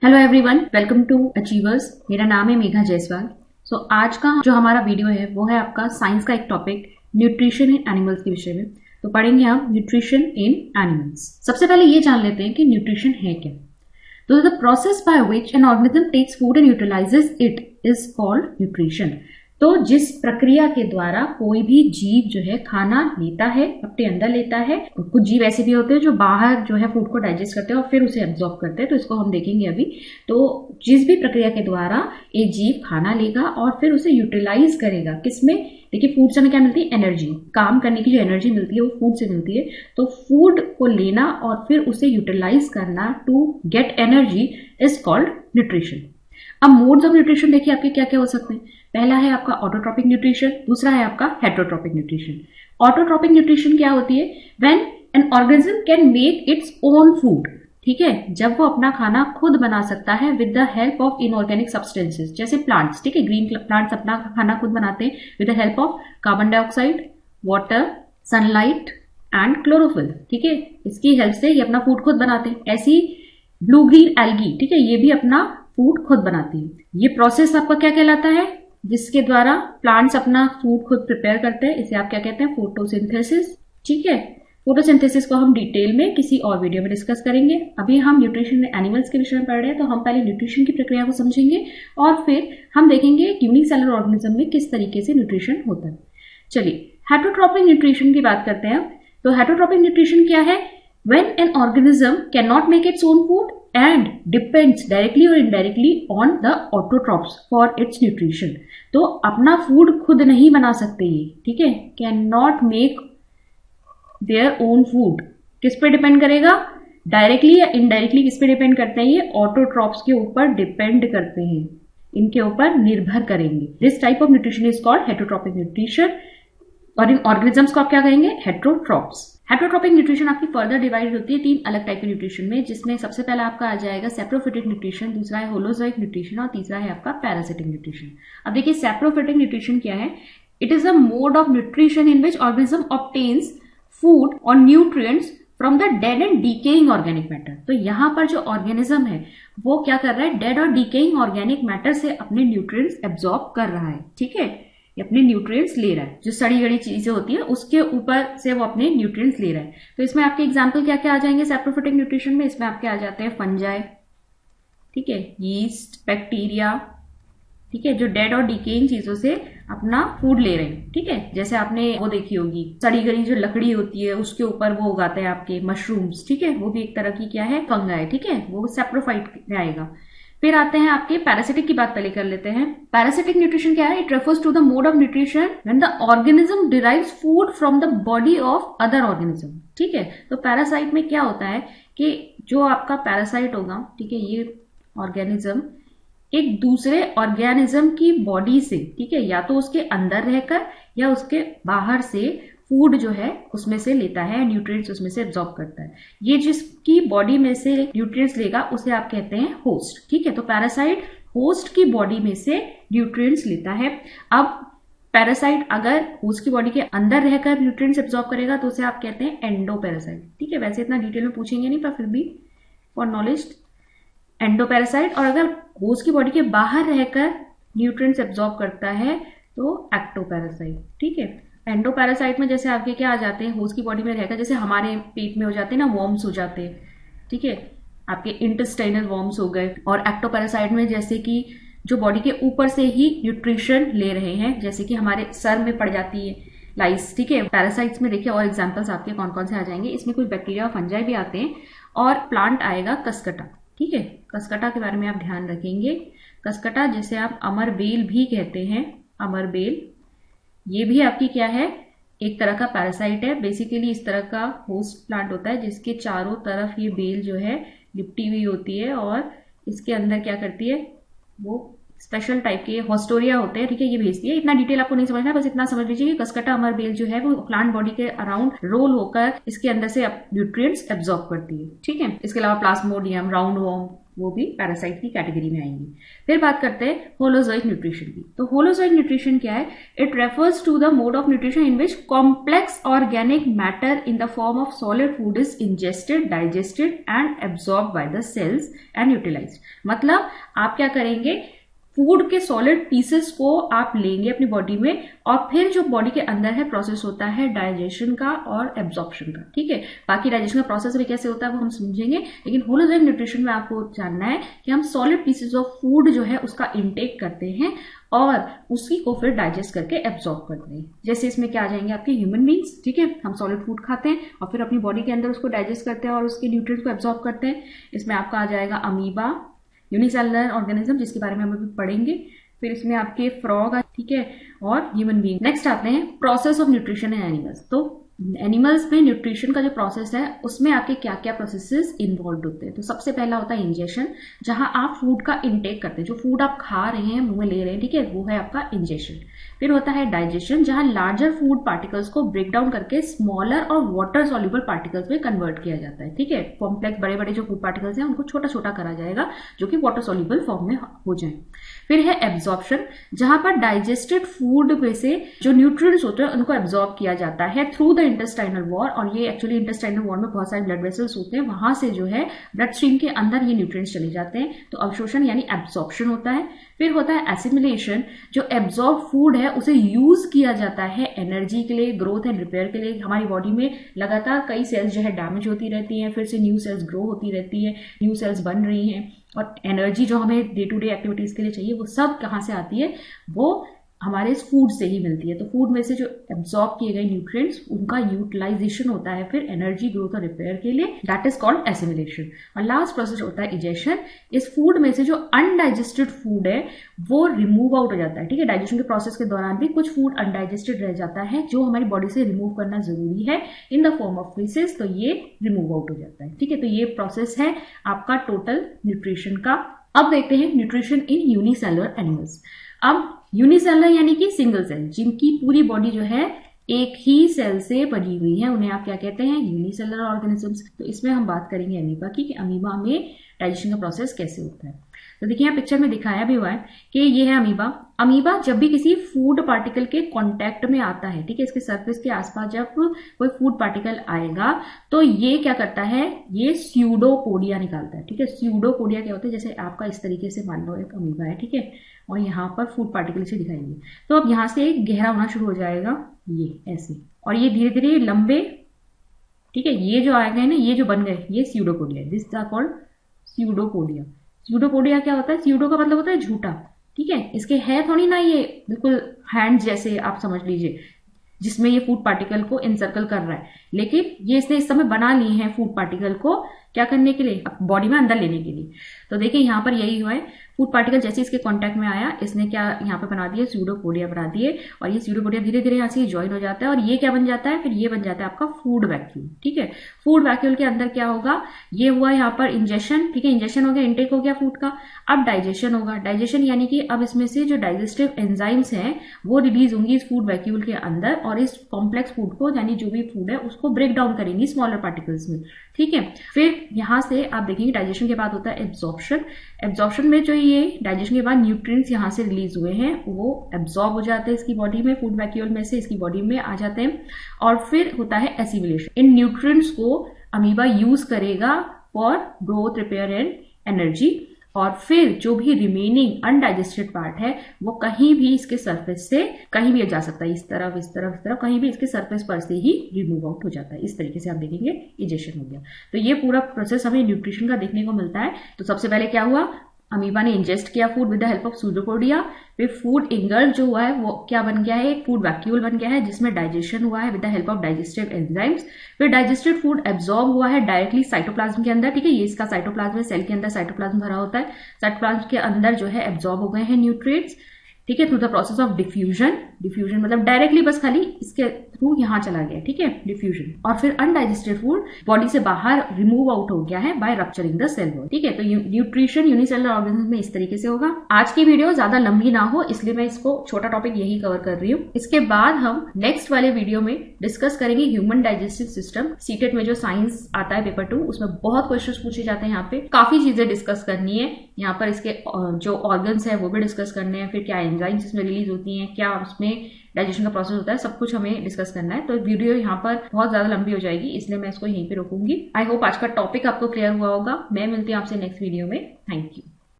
Hello everyone, welcome to achievers. मेरा नाम है मेघा जायसवाल। आज का जो हमारा वीडियो है वो है आपका साइंस का एक टॉपिक न्यूट्रिशन इन एनिमल्स के विषय में। तो पढ़ेंगे हम न्यूट्रिशन इन एनिमल्स। सबसे पहले ये जान लेते हैं कि न्यूट्रिशन है क्या। तो the process by which an organism takes food and utilises it is called nutrition. तो जिस प्रक्रिया के द्वारा कोई भी जीव जो है खाना लेता है, अपने अंदर लेता है, कुछ जीव ऐसे भी होते हैं जो बाहर जो है फूड को डाइजेस्ट करते हैं और फिर उसे एब्जॉर्ब करते हैं, तो इसको हम देखेंगे अभी। तो जिस भी प्रक्रिया के द्वारा एक जीव खाना लेगा और फिर उसे यूटिलाइज करेगा, किसमें? देखिए, फूड से हमें क्या मिलती है? एनर्जी। काम करने की जो एनर्जी मिलती है वो फूड से मिलती है। तो फूड को लेना और फिर उसे यूटिलाइज करना to get energy is called nutrition. अब मोड्स ऑफ न्यूट्रिशन देखिए आपके क्या क्या हो सकते हैं। पहला है आपका ऑटोट्रॉपिक न्यूट्रिशन, दूसरा है आपका हेटरोट्रॉपिक न्यूट्रिशन। ऑटोट्रॉपिक न्यूट्रिशन क्या होती है? When an organism can make its own food. ठीक है, जब वो अपना खाना खुद बना सकता है with the help of inorganic substances, जैसे प्लांट्स। ठीक है, ग्रीन प्लांट्स अपना खाना खुद बनाते हैं with the help of carbon dioxide, water, sunlight and chlorophyll. ठीक है, इसकी हेल्प से ये अपना फूड खुद बनाते हैं। ऐसी ब्लू ग्रीन एल्गी, ठीक है, ये भी अपना फूड खुद बनाती है। ये प्रोसेस आपका क्या कहलाता है? जिसके द्वारा प्लांट्स अपना फूड खुद प्रिपेयर करते हैं, इसे आप क्या कहते हैं? फोटोसिंथेसिस। ठीक है, फोटोसिंथेसिस को हम डिटेल में किसी और वीडियो में डिस्कस करेंगे। अभी हम न्यूट्रिशन एनिमल्स के विषय में पढ़ रहे हैं, तो हम पहले न्यूट्रिशन की प्रक्रिया को समझेंगे और फिर हम देखेंगे यूनिसेलुलर ऑर्गेनिज्म में किस तरीके से न्यूट्रिशन होता है। चलिए, हेटरोट्रॉपिक न्यूट्रिशन की बात करते हैं। तो हेटरोट्रॉपिक न्यूट्रिशन क्या है? When an organism cannot make its own food and depends directly or indirectly on the autotrophs for its nutrition. तो अपना फूड खुद नहीं बना सकते ये, ठीक है, can not make their own food. किस पे डिपेंड करेगा? डायरेक्टली या इनडायरेक्टली किस पे डिपेंड करते हैं? ये ऑटोट्रॉप्स के ऊपर डिपेंड करते हैं, इनके ऊपर निर्भर करेंगे। This type of nutrition is called heterotrophic nutrition. और इन ऑर्गेनिजम्स को आप क्या कहेंगे? हेटरोट्रॉप्स। हेटरोट्रॉपिक न्यूट्रिशन आपकी फर्दर डिवाइड होती है तीन अलग टाइप के न्यूट्रिशन में, जिसमें सबसे पहला आपका आ जाएगा सैप्रोफिटिक न्यूट्रिशन, दूसरा है होलोजोइक न्यूट्रिशन और तीसरा है आपका पैरासिटिक न्यूट्रिशन। अब देखिए, सैप्रोफिटिक न्यूट्रिशन क्या है? It is a mode of nutrition in which organism obtains food और nutrients from the dead and decaying organic matter. तो यहां पर जो ऑर्गेनिज्म है वो क्या कर रहा है? डेड और डीकेइंग ऑर्गेनिक मैटर से अपने न्यूट्रिएंट्स एब्जॉर्ब कर रहा है। ठीक है, अपने न्यूट्रिएंट्स ले रहा है। जो सड़ी गड़ी चीजें होती है उसके ऊपर से वो अपने न्यूट्रिएंट्स ले रहा है। तो इसमें आपके एग्जांपल क्या क्या आ जाएंगे सैप्रोफिटिक न्यूट्रिशन में? इसमें आपके आ जाते हैं फंजाई, ठीक है, यीस्ट, बैक्टीरिया, ठीक है, जो डेड और डिकेइंग चीजों से अपना फूड ले रहे हैं। ठीक है, जैसे आपने वो देखी होगी सड़ी गड़ी जो लकड़ी होती है उसके ऊपर वो उगाते हैं आपके मशरूम्स। ठीक है, वो भी एक तरह की क्या है? फंगाई। ठीक है, वो सैप्रोफाइट में आएगा। फिर आते हैं आपके पैरासिटिक की बात पहले कर लेते हैं। पैरासिटिक न्यूट्रिशन क्या है? It refers to the mode of nutrition when the organism derives food from the body of other organism. ठीक है, तो पैरासाइट में क्या होता है कि जो आपका पैरासाइट होगा, ठीक है, ये ऑर्गेनिज्म एक दूसरे ऑर्गेनिज्म की बॉडी से, ठीक है, या तो उसके अंदर रहकर या उसके बाहर से फूड जो है उसमें से लेता है, न्यूट्रिएंट्स उसमें से एब्जॉर्ब करता है। ये जिसकी बॉडी में से न्यूट्रिएंट्स लेगा उसे आप कहते हैं होस्ट। ठीक है, तो पैरासाइट होस्ट की बॉडी में से न्यूट्रिएंट्स लेता है। अब पैरासाइट अगर होस्ट की बॉडी के अंदर रहकर न्यूट्रिएंट्स एब्जॉर्ब करेगा तो उसे आप कहते हैं एंडोपैरासाइट। ठीक है, वैसे इतना डिटेल में पूछेंगे नहीं, पर फिर भी फॉर नॉलेज, एंडोपैरासाइट। और अगर होस्ट की बॉडी के बाहर रहकर न्यूट्रिएंट्स एब्जॉर्ब करता है तो एक्टोपैरासाइट। ठीक है, एंडोपैरासाइट में जैसे आपके क्या आ जाते हैं? होस्ट की बॉडी में रहकर, जैसे हमारे पेट में हो जाते हैं ना, वॉर्म्स हो जाते हैं। ठीक है, आपके इंटेस्टाइनल वॉर्म्स हो गए। और एक्टोपैरासाइट में जैसे कि जो बॉडी के ऊपर से ही न्यूट्रिशन ले रहे हैं, जैसे कि हमारे सर में पड़ जाती है लाइस। ठीक है, पैरासाइट्स में देखिए और एग्जाम्पल्स आपके कौन कौन से आ जाएंगे। इसमें कुछ बैक्टीरिया और फंजाई भी आते हैं। और प्लांट आएगा कसकटा। ठीक है, कसकटा के बारे में आप ध्यान रखेंगे। कसकटा जिसे आप अमरबेल भी कहते हैं, अमरबेल, ये भी आपकी क्या है? एक तरह का पैरासाइट है। बेसिकली इस तरह का होस्ट प्लांट होता है जिसके चारों तरफ ये बेल जो है लिपटी हुई होती है और इसके अंदर क्या करती है? वो स्पेशल टाइप के हॉस्टोरिया होते हैं। ठीक है, ये भेजती है। इतना डिटेल आपको नहीं समझना, बस इतना समझ लीजिए कि कसकटा अमरबेल जो है वो प्लांट बॉडी के अराउंड रोल होकर इसके अंदर से न्यूट्रिएंट्स एब्जॉर्ब करती है। ठीक है, इसके अलावा प्लाज्मोडियम, राउंड वॉर्म, वो भी पैरासाइट की कैटेगरी में आएंगी। फिर बात करते हैं होलोजोइक न्यूट्रिशन की। तो होलोजोइक न्यूट्रिशन क्या है? It refers to the mode of nutrition in which complex organic matter in the form of solid food is ingested, digested and absorb by the cells and utilised. मतलब आप क्या करेंगे, food के solid pieces को आप लेंगे अपनी body में और फिर जो बॉडी के अंदर है प्रोसेस होता है डाइजेशन का और एब्जॉर्प्शन का। ठीक है, बाकी डाइजेशन का प्रोसेस भी कैसे होता है वो हम समझेंगे, लेकिन होलोजोइक न्यूट्रिशन में आपको जानना है कि हम सॉलिड पीसेस ऑफ फूड जो है उसका इंटेक करते हैं और उसी को फिर डाइजेस्ट करके एब्जॉर्ब करते हैं। जैसे इसमें क्या आ जाएंगे आपके ह्यूमन बींग्स। ठीक है, हम सॉलिड फूड खाते हैं और फिर अपनी बॉडी के अंदर उसको डाइजेस्ट करते हैं और उसके न्यूट्रिएंट्स को एब्जॉर्ब करते हैं। इसमें आपका आ जाएगा अमीबा, यूनिसेलुलर ऑर्गेनिज्म, जिसके बारे में हम अभी पढ़ेंगे। फिर इसमें आपके फ्रॉग, ठीक है, और ह्यूमन बीइंग। नेक्स्ट आते हैं process of nutrition in animals. तो एनिमल्स में न्यूट्रिशन का जो प्रोसेस है उसमें आपके क्या क्या प्रोसेसेस इन्वॉल्व होते हैं। तो सबसे पहला होता है इंजेशन, जहां आप फूड का इंटेक करते हैं, जो फूड आप खा रहे हैं, मुंह में ले रहे हैं, ठीक है, वो है आपका इंजेशन। फिर होता है डाइजेशन, जहां लार्जर फूड पार्टिकल्स को ब्रेक डाउन करके स्मॉलर और वाटर सॉल्युबल पार्टिकल्स में कन्वर्ट किया जाता है। ठीक है, कॉम्प्लेक्स बड़े बड़े जो फूड पार्टिकल्स हैं उनको छोटा छोटा करा जाएगा जो कि वाटर सॉल्युबल फॉर्म में हो जाए। फिर है एब्जॉर्प्शन, जहां पर डाइजेस्टेड फूड में से जो न्यूट्रिएंट्स होते हैं उनको एब्जॉर्ब किया जाता है थ्रू द इंटेस्टाइनल वॉल। और ये एक्चुअली इंटेस्टाइनल वॉल में बहुत सारे ब्लड वेसल्स होते हैं, वहां से जो है ब्लड स्ट्रीम के अंदर ये न्यूट्रिएंट्स चले जाते हैं। तो अवशोषण यानी एब्जॉर्प्शन होता है। फिर होता है एसिमिलेशन, जो एब्जॉर्ब फूड है उसे यूज किया जाता है एनर्जी के लिए, ग्रोथ एंड रिपेयर के लिए। हमारी बॉडी में लगातार कई सेल्स जो है डैमेज होती रहती हैं, फिर से न्यू सेल्स ग्रो होती रहती है, न्यू सेल्स बन रही हैं, और एनर्जी जो हमें डे टू डे एक्टिविटीज के लिए चाहिए वो सब कहाँ से आती है? वो हमारे इस फूड से ही मिलती है। तो फूड में से जो एब्जॉर्ब किए गए न्यूट्रिएंट्स उनका यूटिलाइजेशन होता है फिर एनर्जी, ग्रोथ और रिपेयर के लिए, दैट इज कॉल्ड एसिमिलेशन। और लास्ट प्रोसेस होता है इजेशन। इस फूड में से जो अनडाइजेस्टेड फूड है वो रिमूव आउट हो जाता है। ठीक है, डाइजेशन के प्रोसेस के दौरान भी कुछ फूड अनडाइजेस्टेड रह जाता है जो हमारी बॉडी से रिमूव करना जरूरी है इन द फॉर्म ऑफ फीसेस, तो ये रिमूव आउट हो जाता है। ठीक है, तो ये प्रोसेस है आपका टोटल न्यूट्रिशन का। अब देखते हैं न्यूट्रिशन इन यूनिसेलुलर एनिमल्स। अब यूनिसेलुलर यानी कि सिंगल सेल, जिनकी पूरी बॉडी जो है एक ही सेल से बनी हुई है, उन्हें आप क्या कहते हैं? Unicellular organisms. तो इसमें हम बात करेंगे अमीबा की कि अमीबा में डाइजेशन का प्रोसेस कैसे होता है। तो देखिए यहाँ पिक्चर में दिखाया भी हुआ है कि ये है अमीबा। अमीबा जब भी किसी फूड पार्टिकल के कांटेक्ट में आता है, ठीक है, इसके सरफेस के आसपास जब कोई फूड पार्टिकल आएगा तो ये क्या करता है? ये स्यूडोपोडिया निकालता है। ठीक है, स्यूडोपोडिया क्या होता है? जैसे आपका इस तरीके से मान लो एक अमीबा है, ठीक है, और यहाँ पर फूड पार्टिकल से दिखाएंगे, तो अब यहाँ से एक गहरा होना शुरू हो जाएगा, ये ऐसे, और ये धीरे धीरे लंबे, ठीक है, ये जो आए गए ना, ये जो बन गए, ये pseudopodia, this are called pseudopodia. Pseudopodia क्या होता है? स्यूडो का मतलब होता है झूठा। ठीक है, इसके है थोड़ी ना ये बिल्कुल हैंड जैसे, आप समझ लीजिए, जिसमें ये फूड पार्टिकल को इनसर्कल कर रहा है, लेकिन ये इसने इस समय बना लिए हैं फूड पार्टिकल को क्या करने के लिए? बॉडी में अंदर लेने के लिए। तो देखिए यहाँ पर यही हुआ है, फूड पार्टिकल जैसे इसके कांटेक्ट में आया, इसने क्या यहाँ पे बना दिया? स्यूडोपोडिया बना दिए, और ये स्यूडोपोडिया धीरे धीरे यहाँ से ज्वाइन हो जाता है और ये क्या बन जाता है? फिर ये बन जाता है आपका फूड वैक्यूल। ठीक है, फूड वैक्यूल के अंदर क्या होगा? ये हुआ यहाँ पर इंजेक्शन। ठीक है, इंजेक्शन हो गया, इंटेक हो गया फूड का। अब डाइजेशन होगा। डाइजेशन यानी कि अब इसमें से जो डाइजेस्टिव एंजाइम्स हैं वो रिलीज होंगी इस फूड वैक्यूल के अंदर और इस कॉम्प्लेक्स फूड को, यानी जो भी फूड है उसको ब्रेक डाउन करेंगी स्मॉलर पार्टिकल्स में। ठीक है, फिर यहाँ से आप देखेंगे डाइजेशन के बाद होता है एब्जॉर्प्शन। एब्जॉर्प्शन में जो ये डाइजेशन के बाद न्यूट्रिएंट्स यहाँ से रिलीज हुए हैं वो एब्जॉर्ब हो जाते हैं इसकी बॉडी में, फूड वैक्यूल में से इसकी बॉडी में आ जाते हैं। और फिर होता है एसिमिलेशन। इन न्यूट्रिएंट्स को अमीबा यूज करेगा for growth, repair and energy, और फिर जो भी रिमेनिंग अनडाइजेस्टेड पार्ट है वो कहीं भी इसके सरफेस से कहीं भी जा सकता है, इस तरफ इस तरफ इस तरफ, कहीं भी इसके सरफेस पर से ही रिमूव आउट हो जाता है। इस तरीके से आप देखेंगे इजेशन हो गया। तो ये पूरा प्रोसेस हमें न्यूट्रिशन का देखने को मिलता है। तो सबसे पहले क्या हुआ? अमीबा ने इंजेस्ट किया food with the help of pseudopodia. फिर फूड इंगल्फ जो हुआ है वो क्या बन गया है? एक फूड वैक्यूल बन गया है जिसमें डाइजेशन हुआ है with the help of digestive enzymes. फिर डाइजेस्टेड फूड एब्जॉर्ब हुआ है डायरेक्टली साइटोप्लाज्म के अंदर। ठीक है, ये इसका साइटोप्लाज्म है, सेल के अंदर साइटोप्लाज्म भरा होता है। साइटोप्लाज्म के अंदर जो है एब्जॉर्ब हो गए हैं न्यूट्रिएंट्स। ठीक है, through the process of diffusion. Diffusion मतलब डायरेक्टली बस खाली इसके थ्रू यहाँ चला गया, ठीक है, डिफ्यूजन, और फिर अनडाइजेस्टेड फूड बॉडी से बाहर रिमूव आउट हो गया है by rupturing the cell wall, ठीक है। तो न्यूट्रिशन यूनिसेलुलर ऑर्गेनिज्म में इस तरीके से होगा। आज की वीडियो ज्यादा लंबी ना हो इसलिए मैं इसको छोटा टॉपिक यही कवर कर रही हूँ। इसके बाद हम नेक्स्ट वाले वीडियो में डिस्कस करेंगे ह्यूमन डाइजेस्टिव सिस्टम। सीटेट में जो साइंस आता है पेपर 2 उसमें बहुत क्वेश्चंस पूछे जाते हैं, यहाँ पे काफी चीजें डिस्कस करनी है। यहाँ पर इसके जो ऑर्गन्स है वो भी डिस्कस करने हैं, फिर क्या एंजाइम्स इसमें रिलीज होती हैं, क्या उसमें डाइजेशन का प्रोसेस होता है, सब कुछ हमें डिस्कस करना है। तो वीडियो यहाँ पर बहुत ज्यादा लंबी हो जाएगी इसलिए मैं इसको यहीं पे रोकूंगी। आई होप आज का टॉपिक आपको क्लियर हुआ होगा। मैं मिलती हूँ आपसे नेक्स्ट वीडियो में। Thank you.